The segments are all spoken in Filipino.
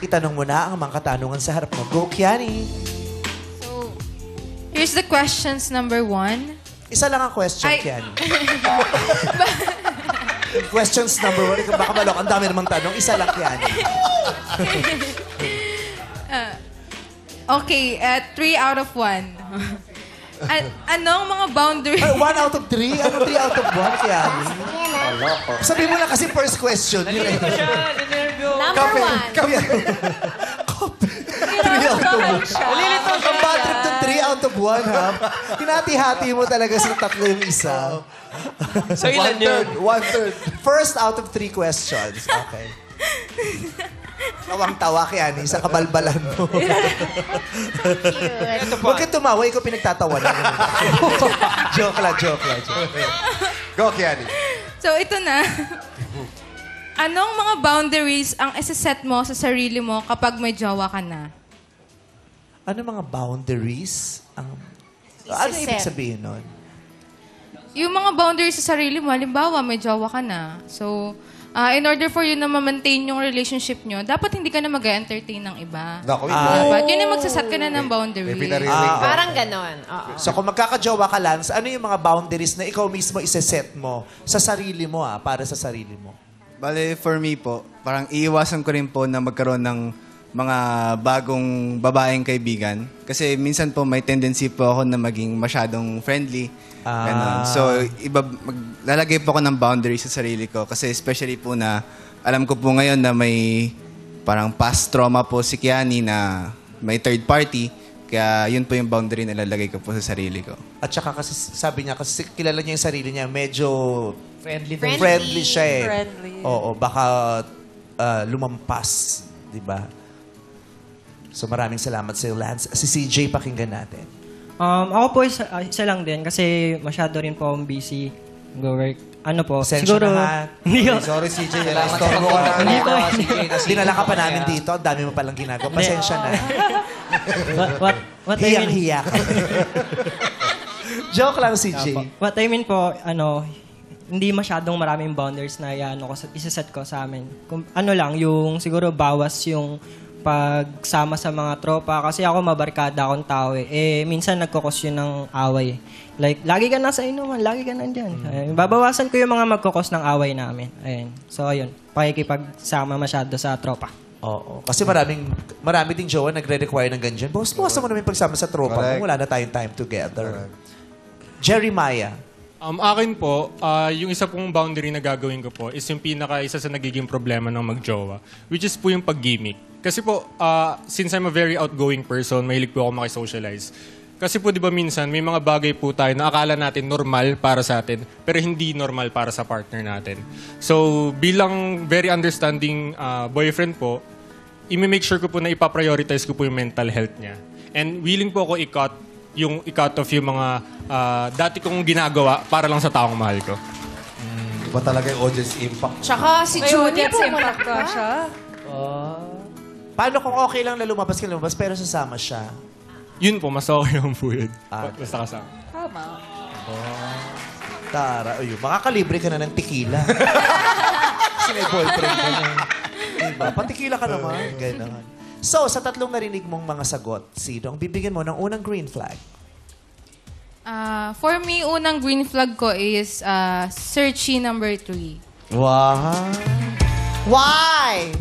Itanong mo na ang mga katanungan sa harap mo. Go, Kiani. So, here's the questions number 1. Isa lang ang question, Ay. Kiani. Questions number 1. Ikaw baka malok. Ang dami namang tanong. Isa lang, Kiani. Okay, 3 out of 1. Anong mga boundaries? Ay, 1 out of 3? Ano 3 out of 1, Kiani? Sabi mo lang kasi first question. Nalilito siya, ninervyo. Number 1. Kaya. 3 out of 1. Nalilito siya. Ang bad trip ng 3 out of 1, ha? Hinati-hati mo talaga sa tatlo yung isa. So, ilan yun? 1/3. First out of 3 questions. Okay. Tawang-tawa kaya ni sa kabalbalan mo. Huwag kang tumawa, ikaw pinagtatawa na. Joke lang. Go, Kiani. So, ito na. Anong mga boundaries ang isa-set mo sa sarili mo kapag may jowa ka na? Ano mga boundaries? Ano ibig sabihin nun? Yung mga boundaries sa sarili mo, halimbawa, may jowa ka na. So, in order for you na ma-maintain yung relationship nyo, dapat hindi ka na mag-entertain ng iba. Naku, Dapat yun yung magsasat ka na ng boundary. May pinarinig. Parang ganon. Oo. So kung magkakajowa ka, Lance, ano yung mga boundaries na ikaw mismo iseset mo sa sarili mo, para sa sarili mo? Bale, for me po, parang iiwasan ko rin po na magkaroon ng mga bagong babaeng kaibigan. Kasi minsan po may tendency po ako na maging masyadong friendly. Ganon. So, lalagay po ako ng boundaries sa sarili ko. Kasi especially po na alam ko po ngayon na may parang past trauma po si Kiani na may third party. Kaya yun po yung boundary na lalagay ko po sa sarili ko. At saka kasi sabi niya, kasi kilala niya yung sarili niya, medyo Friendly. friendly siya eh. Friendly. Oo, baka lumampas, di ba? So maraming salamat sa Lance. Si CJ, pakinggan natin. Ako po isa lang din kasi masyado rin po akong busy go-work. Ano po, Pasensya siguro... na, ha? Hindi ko. Sorry, CJ. Salamat sa Storbo ka na. pagkakataon. Dinala ka pa namin dito. Ang dami mo palang ginagawa. Pasensya na. What I mean, Hiyang-hiya ka. Joke lang, CJ. what I mean po, hindi masyadong maraming boundaries na isaset ko sa amin. Ano lang, yung siguro bawas yung pagsama sa mga tropa. Kasi ako mabarkada akong tao eh. Minsan nagkukos yun ng away. Like, lagi ka nasa inuman, lagi ka nandyan. Babawasan ko yung mga magkukos ng away namin. Ayun. So, ayun. Pakikipagsama masyado sa tropa. Oo. Kasi marami ding jowa nagre-require ng ganyan. Boss, buwasan mo naman yung pagsama sa tropa Correct. kung wala na tayong time together. Jeremiah. Akin po, yung isa pong boundary na gagawin ko po is yung isa sa nagiging problema ng magjowa, which is po yung pag-gimmick. Kasi po, since I'm a very outgoing person, mahilig po ako makisocialize. Kasi po, di ba minsan, may mga bagay po tayo na akala natin normal para sa atin, pero hindi normal para sa partner natin. So, bilang very understanding boyfriend po, i-make sure ko po na ipaprioritize ko po yung mental health niya. And willing po ako i-cut off yung mga dati kong ginagawa para lang sa taong mahal ko. Iba talaga yung audience impact. Tsaka si Judy po muna ka siya. Paano kung okay lang na lumabas pero sasama siya? Yun po, mas okay yung po yun. Basta kasama. Tara, ayun. Makakalibre ka na ng tequila. Kasi may boyfriend ka na. Diba? Patikila ka naman. Ganun. So, sa tatlong narinig mong mga sagot, sino ang bibigyan mo ng unang green flag? For me, unang green flag ko is Searchy number 3. Wow! Why?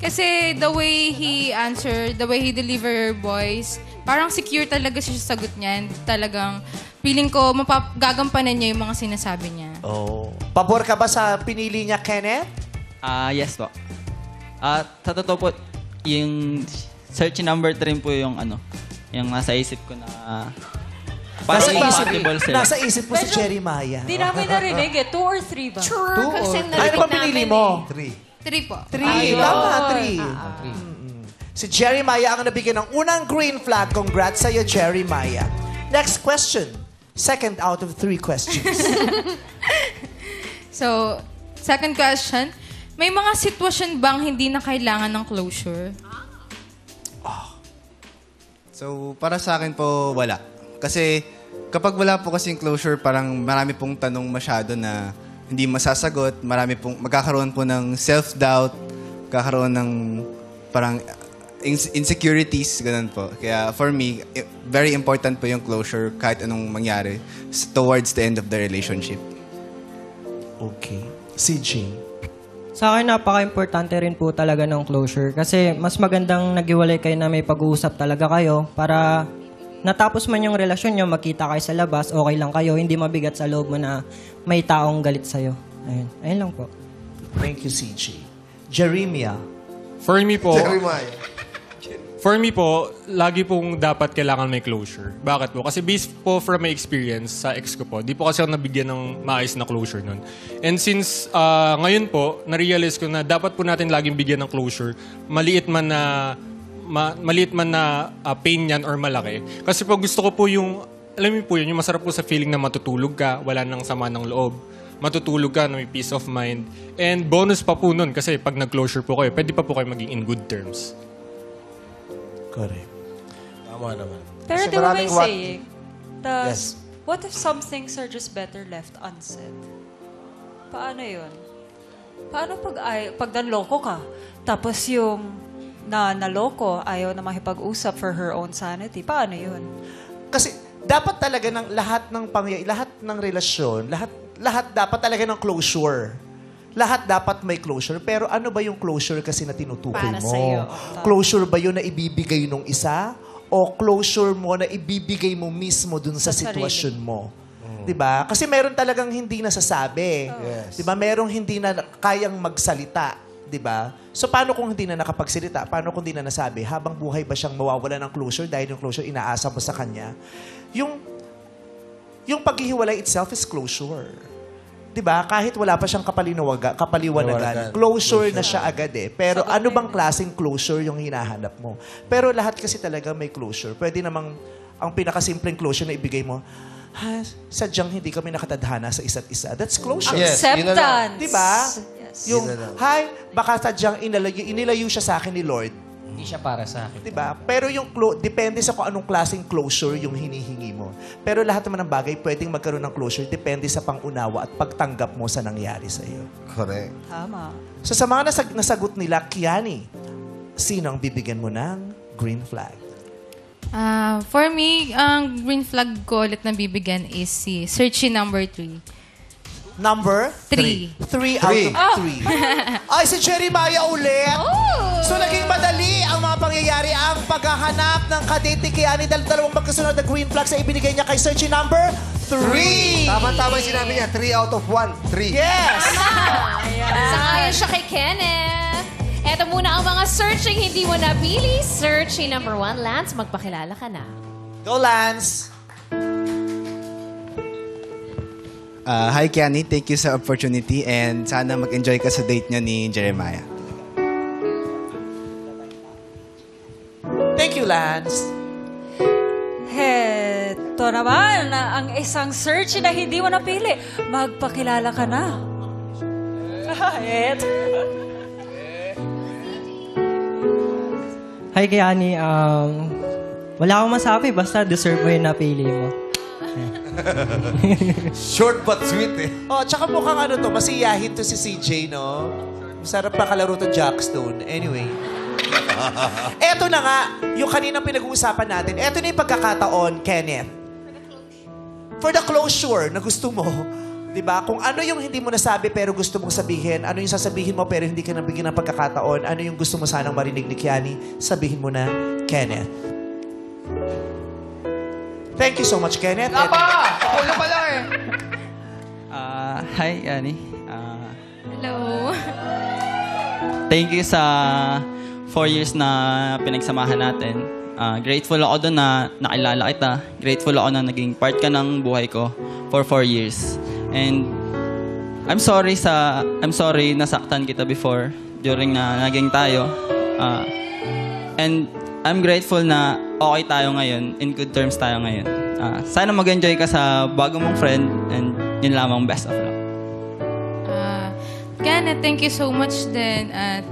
Kasi the way he answered, the way he deliver your voice, parang secure talaga siya sa sagot niya. And talagang feeling ko gagampanan niya yung mga sinasabi niya. Oh. Pabor ka ba sa pinili niya, Kenneth? Yes po. Sa totoo po, yung search number 3 po yung yung nasa isip ko na parang compatible sila. Nasa isip mo si Jeremiah. Hindi namin narinig eh. 2 or 3 ba? Two Kasi or- narinig Ano ba pinili namin mo? 3 po. 3. Tama, 3. Si Jeremiah ang nabigyan ng unang green flag. Congrats sa'yo, Jeremiah. Next question. Second out of 3 questions. So, second question, may mga sitwasyon bang hindi na kailangan ng closure? So, para sa akin po, wala. Kasi kapag wala po kasing closure, parang marami pong tanong masyado na hindi masasagot. Marami pong magkakaroon po ng self-doubt, magkakaroon ng parang insecurities, ganun po. Kaya for me, very important po yung closure kahit anong mangyari towards the end of the relationship. Okay. CJ. Sa akin, napaka-importante rin po talaga ng closure. Kasi mas magandang naghiwalay kayo na may pag-uusap talaga kayo para natapos man yung relasyon nyo, magkita kayo sa labas, okay lang kayo, hindi mabigat sa loob mo na may taong galit sa'yo. Ayun. Ayun lang po. Thank you, CJ. Jeremia. For me po, Jeremiah. For me po, lagi pong dapat kailangan may closure. Bakit po? Kasi based po from my experience sa ex ko po, di po kasi ako nabigyan ng maayos na closure nun. And since ngayon po, na-realize ko na dapat po natin laging bigyan ng closure, maliit man na pain yan or malaki. Kasi po gusto ko po yung, alam mo po yun, yung masarap po sa feeling na matutulog ka, wala nang sama ng loob. Matutulog ka na may peace of mind. And bonus pa po nun, kasi pag nag-closure po kayo, pwede pa po kayo maging in good terms. Correct. Tama naman. Pero Kasi di ba may maraming what- saying? Yes. What if some things are just better left unsaid? Paano yun? Paano pag nanloko ka, tapos yung naloko ayaw na makipag-usap for her own sanity? Paano yun? Kasi dapat talaga ng lahat ng lahat ng relasyon, lahat dapat talaga ng closure. Lahat dapat may closure. Pero ano ba yung closure kasi na tinutukoy Para mo? sa'yo. Closure ba yun na ibibigay nung isa? O closure mo na ibibigay mo mismo dun sa Sa sitwasyon mo? Diba? Kasi meron talagang hindi nasasabi. Yes. Diba? Merong hindi na kayang magsalita. Diba? So, paano kung hindi na nakapagsalita? Paano kung hindi na nasabi? Habang buhay ba siyang mawawala ng closure dahil yung closure inaasa mo sa kanya? Yung paghihiwalay itself is closure. 'Di ba? Kahit wala pa siyang kapaliwanagan, closure na siya agad eh. Pero ano bang klaseng closure yung hinahanap mo? Pero lahat kasi talaga may closure. Pwede namang ang pinakasimpleng closure na ibigay mo, sadyang hindi kami nakatadhana sa isa't isa. That's closure. Yes, yun na lang. Acceptance. 'Di ba? Yes. Yung, Yun na lang. baka sadyang inilayo siya sa akin ni Lord. Hindi siya para sa akin. 'Di ba? Pero yung depende sa kung anong klaseng closure yung hinihingi mo. Pero lahat naman ng bagay pwedeng magkaroon ng closure depende sa pangunawa at pagtanggap mo sa nangyari sa iyo. Correct. Tama. So sa mga nasagot nila, Kiani, sino ang bibigyan mo ng green flag? For me, ang green flag ko ulit na bibigyan is si Searchy number 3. Number? 3. 3 out of 3. Ay, si Jeremiah ulit. So naging madali ang mga pangyayari, ang paghahanap ng kadate ni Kiani dahil dalawang magkasunod na green flags ay ibinigay niya kay Searchy number 3. Tama-tama yung sinabi niya. 3 out of 1. 3. Yes! Sangayon siya kay Kenneth. Eto muna ang mga searching hindi mo napili. Searching number 1, Lance, magpakilala ka na. Go, Lance! Hi, Kiani. Thank you sa opportunity and sana mag-enjoy ka sa date niyo ni Jeremiah. Thank you, Lance. Heto naman, ang isang search na hindi mo napili. Magpakilala ka na. Eto. Hi, Kiani. Wala akong masabi. Basta deserve mo yung napili mo. Short but sweet eh. Oh, tsaka mukhang ano to, masiyahin to si CJ, no? Masarap pa kalaro to Jackstone. Anyway. Eto na nga, yung kaninang pinag-uusapan natin. Eto na yung pagkakataon, Kenneth. For the closure na gusto mo. 'Di ba? Kung ano yung hindi mo nasabi pero gusto mong sabihin, ano yung sasabihin mo pero hindi ka nabigyan ng pagkakataon, ano yung gusto mo sanang marinig ni Kiani, sabihin mo na, Kenneth. Thank you so much, Kenneth. Ulo pa lang eh. Hi, Annie. Hello. Thank you sa 4 years na pinagsamahan natin. Grateful ako doon na nakilala kita. Grateful ako na naging part ka ng buhay ko for 4 years. And I'm sorry nasaktan kita before during na naging tayo. And I'm grateful na okay tayo ngayon, in good terms tayo ngayon. Sana mag-enjoy ka sa bago mong friend and yun lamang, best of luck. Kenneth, thank you so much din at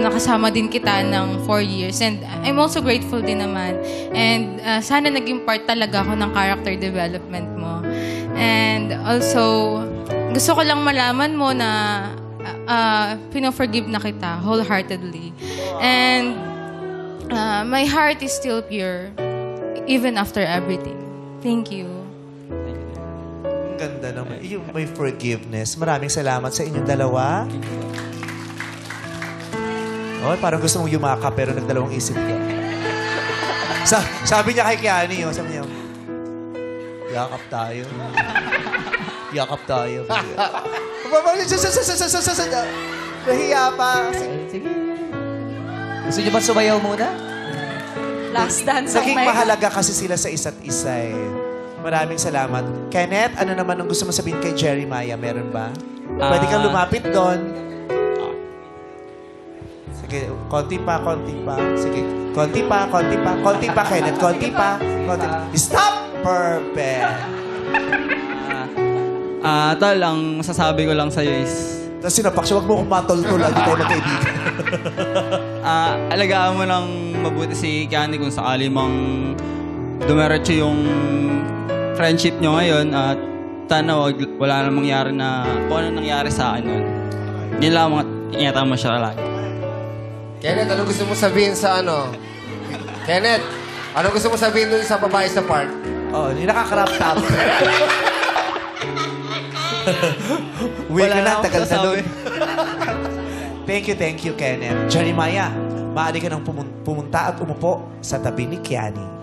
nakasama din kita ng 4 years. And I'm also grateful din naman. And sana naging part talaga ako ng character development mo. And also, gusto ko lang malaman mo na pino-forgive na kita wholeheartedly. And my heart is still pure even after everything. Thank you. Ang ganda naman. Yung may forgiveness. Maraming salamat sa inyong dalawa. Oh, parang gusto mong yumakap pero nagdalawang isip ka. Sabi niya kay Kiani, sabi niya, yakap tayo. Yakap tayo. Nahiya pa. Sige. Gusto niyo ba sumayaw muna? Last dance ang Naging may... mahalaga kasi sila sa isa't isa eh. Maraming salamat. Kenneth, ano naman ang gusto mo sabihin kay Jeremiah? Meron ba? Pwede kang lumapit doon. Sige, konti pa. Sige, konti pa, Kenneth. Konti pa. Stop! Perfect. Tol, ang sasabi ko lang sa'yo is, Tapos sinapak siya, wag mo kong matol-tol. Hindi tayo magkaibigan. alagaan mo lang mabuti si Kiani kung sakali mang dumiretso yung friendship nyo ngayon at wala na mangyari na kung ano nangyari sa akin nun. Yun lang, ingatan mo siya lagi. Kenneth, ano gusto mo sabihin sa ano? Kenneth, ano gusto mo sabihin dun sa babae sa park? Oh, yung nakakrap top. Uwi ka na, tagal na nun. Thank you, Kenneth. Jeremiah, maaari ka nang pumunta at umupo sa tabi ni Kiani.